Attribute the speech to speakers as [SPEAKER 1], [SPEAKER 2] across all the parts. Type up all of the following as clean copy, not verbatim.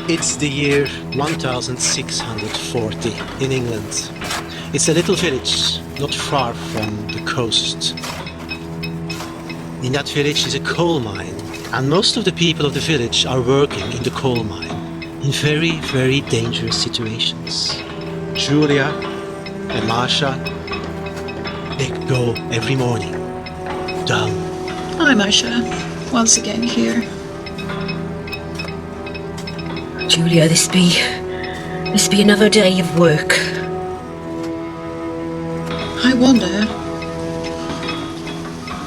[SPEAKER 1] It's the year 1640 in England. It's a little village not far from the coast. In that village is a coal mine, and most of the people of the village are working in the coal mine in very, very dangerous situations. Julia and Marcia, they go every morning down.
[SPEAKER 2] Hi, Marcia. Once again here.
[SPEAKER 3] Julia, this be another day of work.
[SPEAKER 2] I wonder.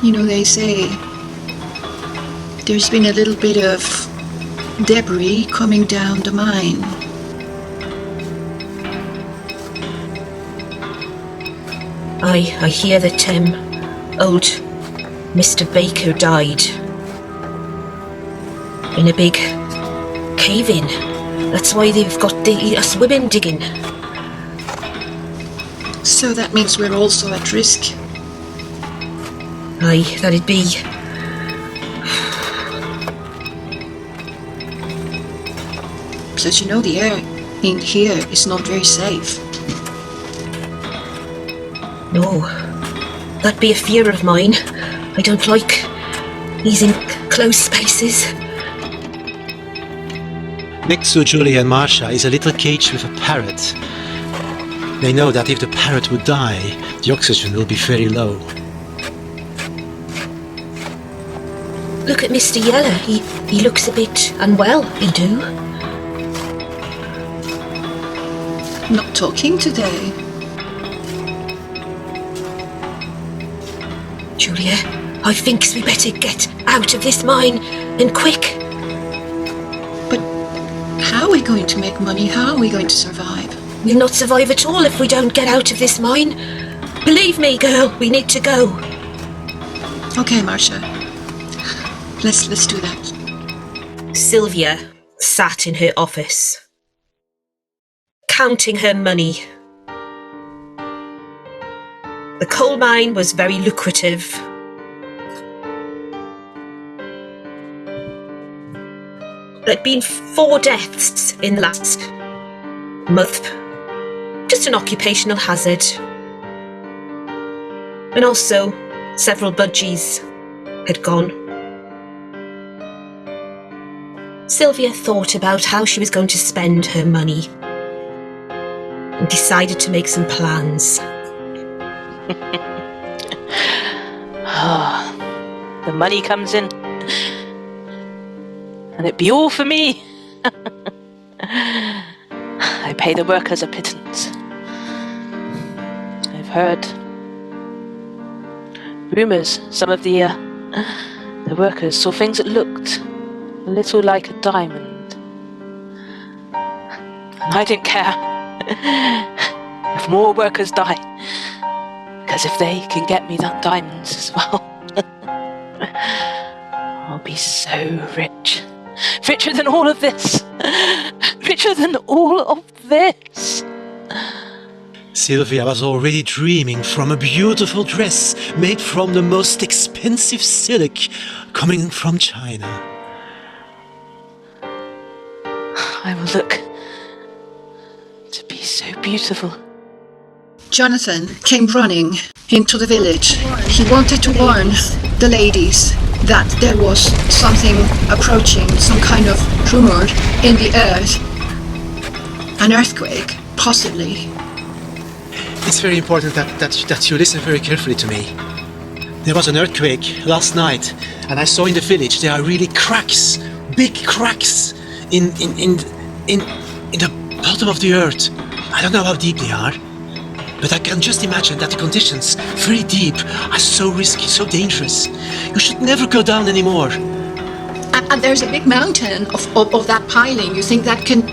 [SPEAKER 2] You know, they say there's been a little bit of debris coming down the mine.
[SPEAKER 3] I hear that old Mr. Baker died in a big cave-in. That's why they've got us women digging.
[SPEAKER 2] So that means we're also at risk.
[SPEAKER 3] Aye, that'd be.
[SPEAKER 2] Plus, you know, the air in here is not very safe.
[SPEAKER 3] No, that'd be a fear of mine. I don't like these enclosed spaces.
[SPEAKER 1] Next to Julia and Marcia is a little cage with a parrot. They know that if the parrot would die, the oxygen will be very low.
[SPEAKER 3] Look at Mr. Yeller. He looks a bit unwell, he do.
[SPEAKER 2] Not talking today.
[SPEAKER 3] Julia, I thinks we better get out of this mine, and quick.
[SPEAKER 2] But how are we going to make money? How are we going to survive?
[SPEAKER 3] We'll not survive at all if we don't get out of this mine. Believe me, girl, we need to go.
[SPEAKER 2] Okay, Marcia. Let's do that.
[SPEAKER 3] Sylvia sat in her office, counting her money. The coal mine was very lucrative. There had been 4 deaths in the last month. Just an occupational hazard. And also, several budgies had gone. Sylvia thought about how she was going to spend her money and decided to make some plans.
[SPEAKER 4] The money comes in, and it be all for me. I pay the workers a pittance. I've heard rumours. Some of the workers saw things that looked a little like a diamond, and I didn't care if more workers die, because if they can get me that diamond as well, I'll be so rich. Richer than all of this. Richer than all of this.
[SPEAKER 1] Sylvia was already dreaming from a beautiful dress made from the most expensive silk coming from China.
[SPEAKER 4] I will look to be so beautiful.
[SPEAKER 2] Jonathan came running into the village. He wanted to warn the ladies that there was something approaching, some kind of rumor in the earth. An earthquake, possibly.
[SPEAKER 1] It's very important that you listen very carefully to me. There was an earthquake last night, and I saw in the village there are really cracks, big cracks in the bottom of the earth. I don't know how deep they are, but I can just imagine that the conditions, very deep, are so risky, so dangerous. You should never go down anymore.
[SPEAKER 2] And there's a big mountain of that piling. You think that can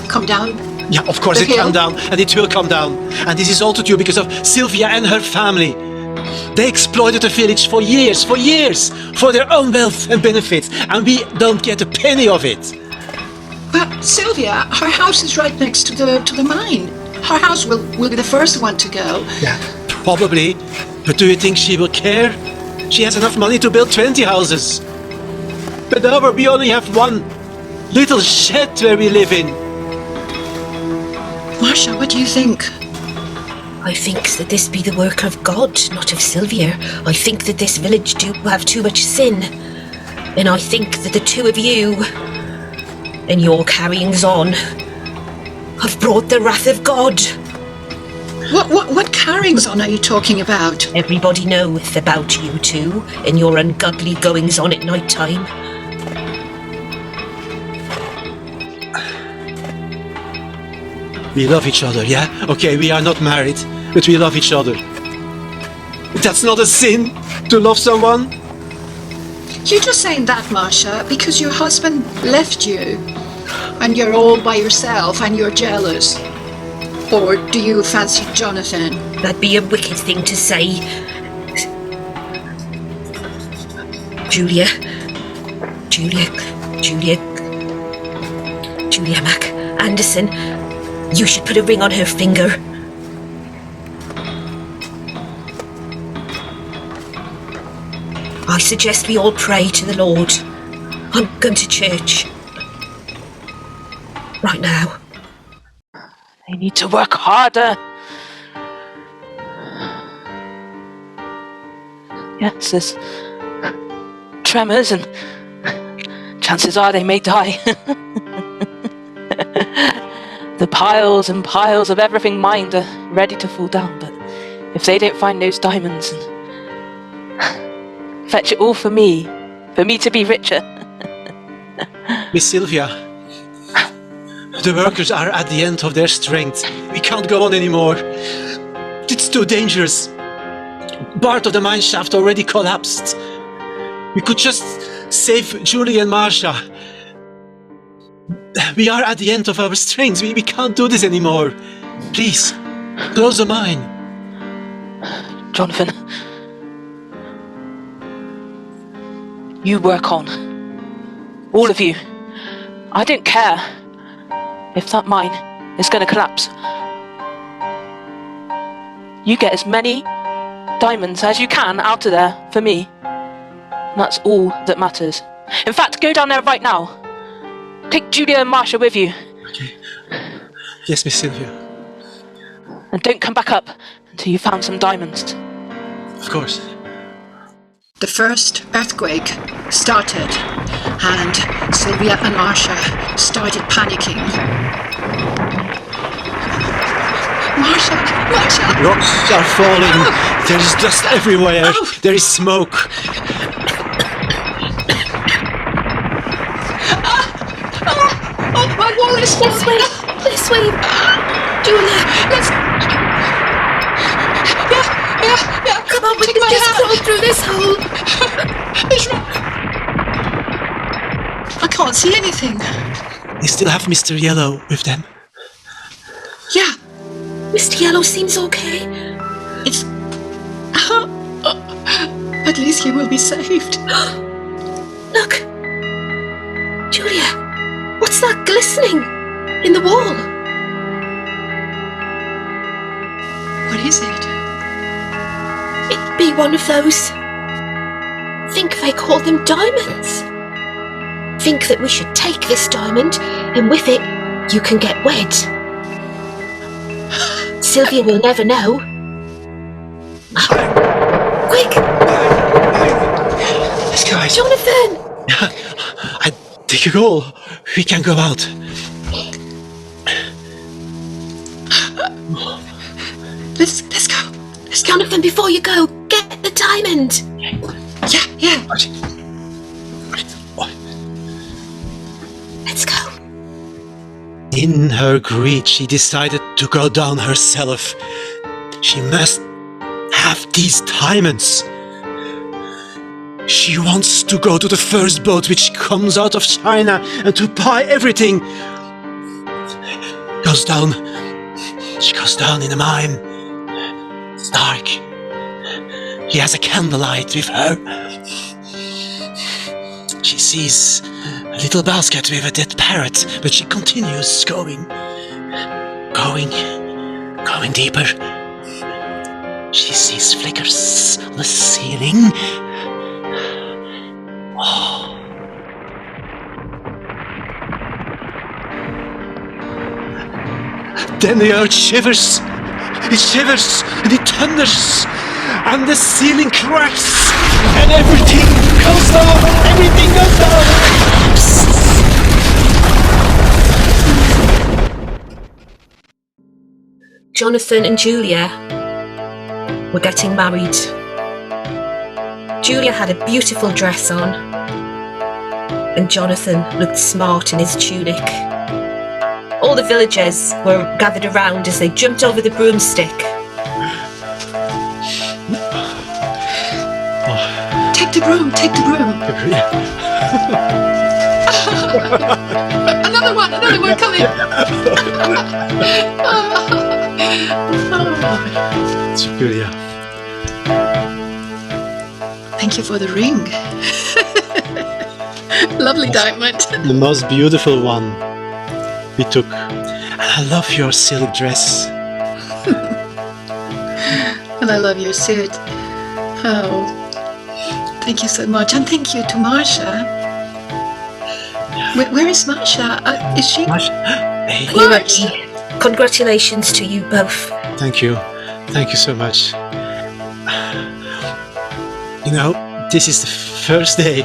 [SPEAKER 2] come down?
[SPEAKER 1] Yeah, of course it come down, and it will come down. And this is all to do because of Sylvia and her family. They exploited the village for years, for their own wealth and benefit, and we don't get a penny of it.
[SPEAKER 2] But Sylvia, her house is right next to the mine. Her house will be the first one to go.
[SPEAKER 1] Yeah, probably. But do you think she will care? She has enough money to build 20 houses. But now we only have one. little shed where we live in.
[SPEAKER 2] Marcia, what do you think?
[SPEAKER 3] I think that this be the work of God, not of Sylvia. I think that this village do have too much sin. And I think that the two of you and your carryings on have brought the wrath of God.
[SPEAKER 2] What carryings on are you talking about?
[SPEAKER 3] Everybody knoweth about you two and your ungodly goings on at night time.
[SPEAKER 1] We love each other, yeah? Okay, we are not married, but we love each other. That's not a sin to love someone.
[SPEAKER 2] You're just saying that, Marcia, because your husband left you and you're all by yourself and you're jealous. Or do you fancy Jonathan?
[SPEAKER 3] That'd be a wicked thing to say. Julia Mac Anderson, you should put a ring on her finger. I suggest we all pray to the Lord. I'm going to church. Right now.
[SPEAKER 4] They need to work harder. Yes, there's tremors and chances are they may die. The piles and piles of everything mined are ready to fall down, but if they don't find those diamonds and fetch it all for me to be richer.
[SPEAKER 1] Miss Sylvia, the workers are at the end of their strength. We can't go on anymore. It's too dangerous. Part of the mine shaft already collapsed. We could just save Julie and Marcia. We are at the end of our strength. We can't do this anymore. Please, close the mine.
[SPEAKER 4] Jonathan, you work on. All of you. I don't care if that mine is going to collapse. You get as many diamonds as you can out of there for me. And that's all that matters. In fact, go down there right now. Take Julia and Marcia with you.
[SPEAKER 1] Okay. Yes, Miss Sylvia.
[SPEAKER 4] And don't come back up until you've found some diamonds.
[SPEAKER 1] Of course.
[SPEAKER 2] The first earthquake started and Sylvia and Marcia started panicking. Marcia!
[SPEAKER 1] Rocks are falling. There is dust everywhere. There is smoke.
[SPEAKER 2] Oh, my wall is falling!
[SPEAKER 3] This way! Julia!
[SPEAKER 2] Let's... Yeah.
[SPEAKER 3] Come on, we
[SPEAKER 2] Take
[SPEAKER 3] can
[SPEAKER 2] my
[SPEAKER 3] just
[SPEAKER 2] hand.
[SPEAKER 3] crawl through this hole!
[SPEAKER 2] It's wrong. I can't see anything.
[SPEAKER 1] They still have Mr. Yellow with them.
[SPEAKER 2] Yeah,
[SPEAKER 3] Mr. Yellow seems okay.
[SPEAKER 2] it's... At least he will be saved.
[SPEAKER 3] Look! Julia! What's that glistening in the wall?
[SPEAKER 2] What is it?
[SPEAKER 3] It'd be one of those. Think they call them diamonds. Think that we should take this diamond, and with it, you can get wed. Sylvia will never know. Quick!
[SPEAKER 1] Let's go, guys.
[SPEAKER 3] Jonathan!
[SPEAKER 1] I take a goal. We can go out.
[SPEAKER 2] Let's go.
[SPEAKER 3] Jonathan, before you go, get the diamond!
[SPEAKER 2] Yeah.
[SPEAKER 3] Let's go.
[SPEAKER 1] In her greed, she decided to go down herself. She must have these diamonds. She wants to go to the first boat which comes out of China and to buy everything. She goes down in the mine. It's dark. She has a candlelight with her. She sees a little basket with a dead parrot, but she continues going deeper. She sees flickers on the ceiling. Then the earth shivers. It shivers and it thunders. And the ceiling cracks. And everything goes down. Everything goes down.
[SPEAKER 3] Jonathan and Julia were getting married. Julia had a beautiful dress on, and Jonathan looked smart in his tunic. All the villagers were gathered around as they jumped over the broomstick.
[SPEAKER 2] Take the broom, take the broom. Another one coming.
[SPEAKER 1] Julia.
[SPEAKER 2] Thank you for the ring. Lovely diamond.
[SPEAKER 1] The most beautiful one we took. And I love your silk dress.
[SPEAKER 2] And I love your suit. Oh, thank you so much. And thank you to Marcia. Where is Marcia? Is she?
[SPEAKER 1] Hey.
[SPEAKER 3] You're ready. Congratulations to you both.
[SPEAKER 1] Thank you. Thank you so much. You know, this is the first day,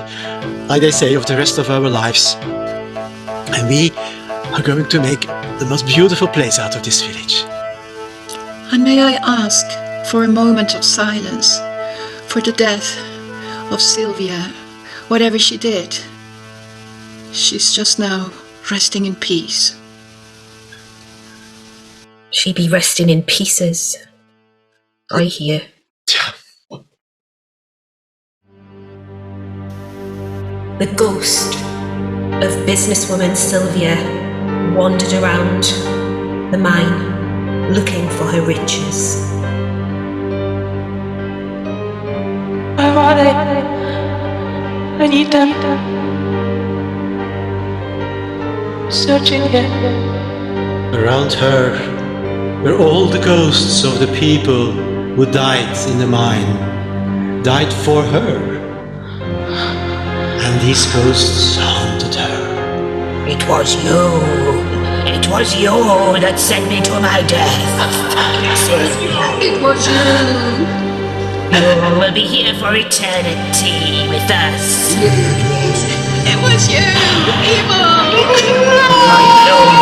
[SPEAKER 1] like they say, of the rest of our lives. And we are going to make the most beautiful place out of this village.
[SPEAKER 2] And may I ask for a moment of silence for the death of Sylvia, whatever she did. She's just now resting in peace.
[SPEAKER 3] She be resting in pieces, I hear. The ghost of businesswoman Sylvia wandered around the mine looking for her riches.
[SPEAKER 4] Where are they? I need them. Searching here.
[SPEAKER 1] Around her were all the ghosts of the people who died in the mine, died for her. And these ghosts haunted her.
[SPEAKER 3] It was you that sent me to my death. Sylvia.
[SPEAKER 2] It was you.
[SPEAKER 3] You will be here for eternity with us.
[SPEAKER 2] It was you, evil.
[SPEAKER 3] I know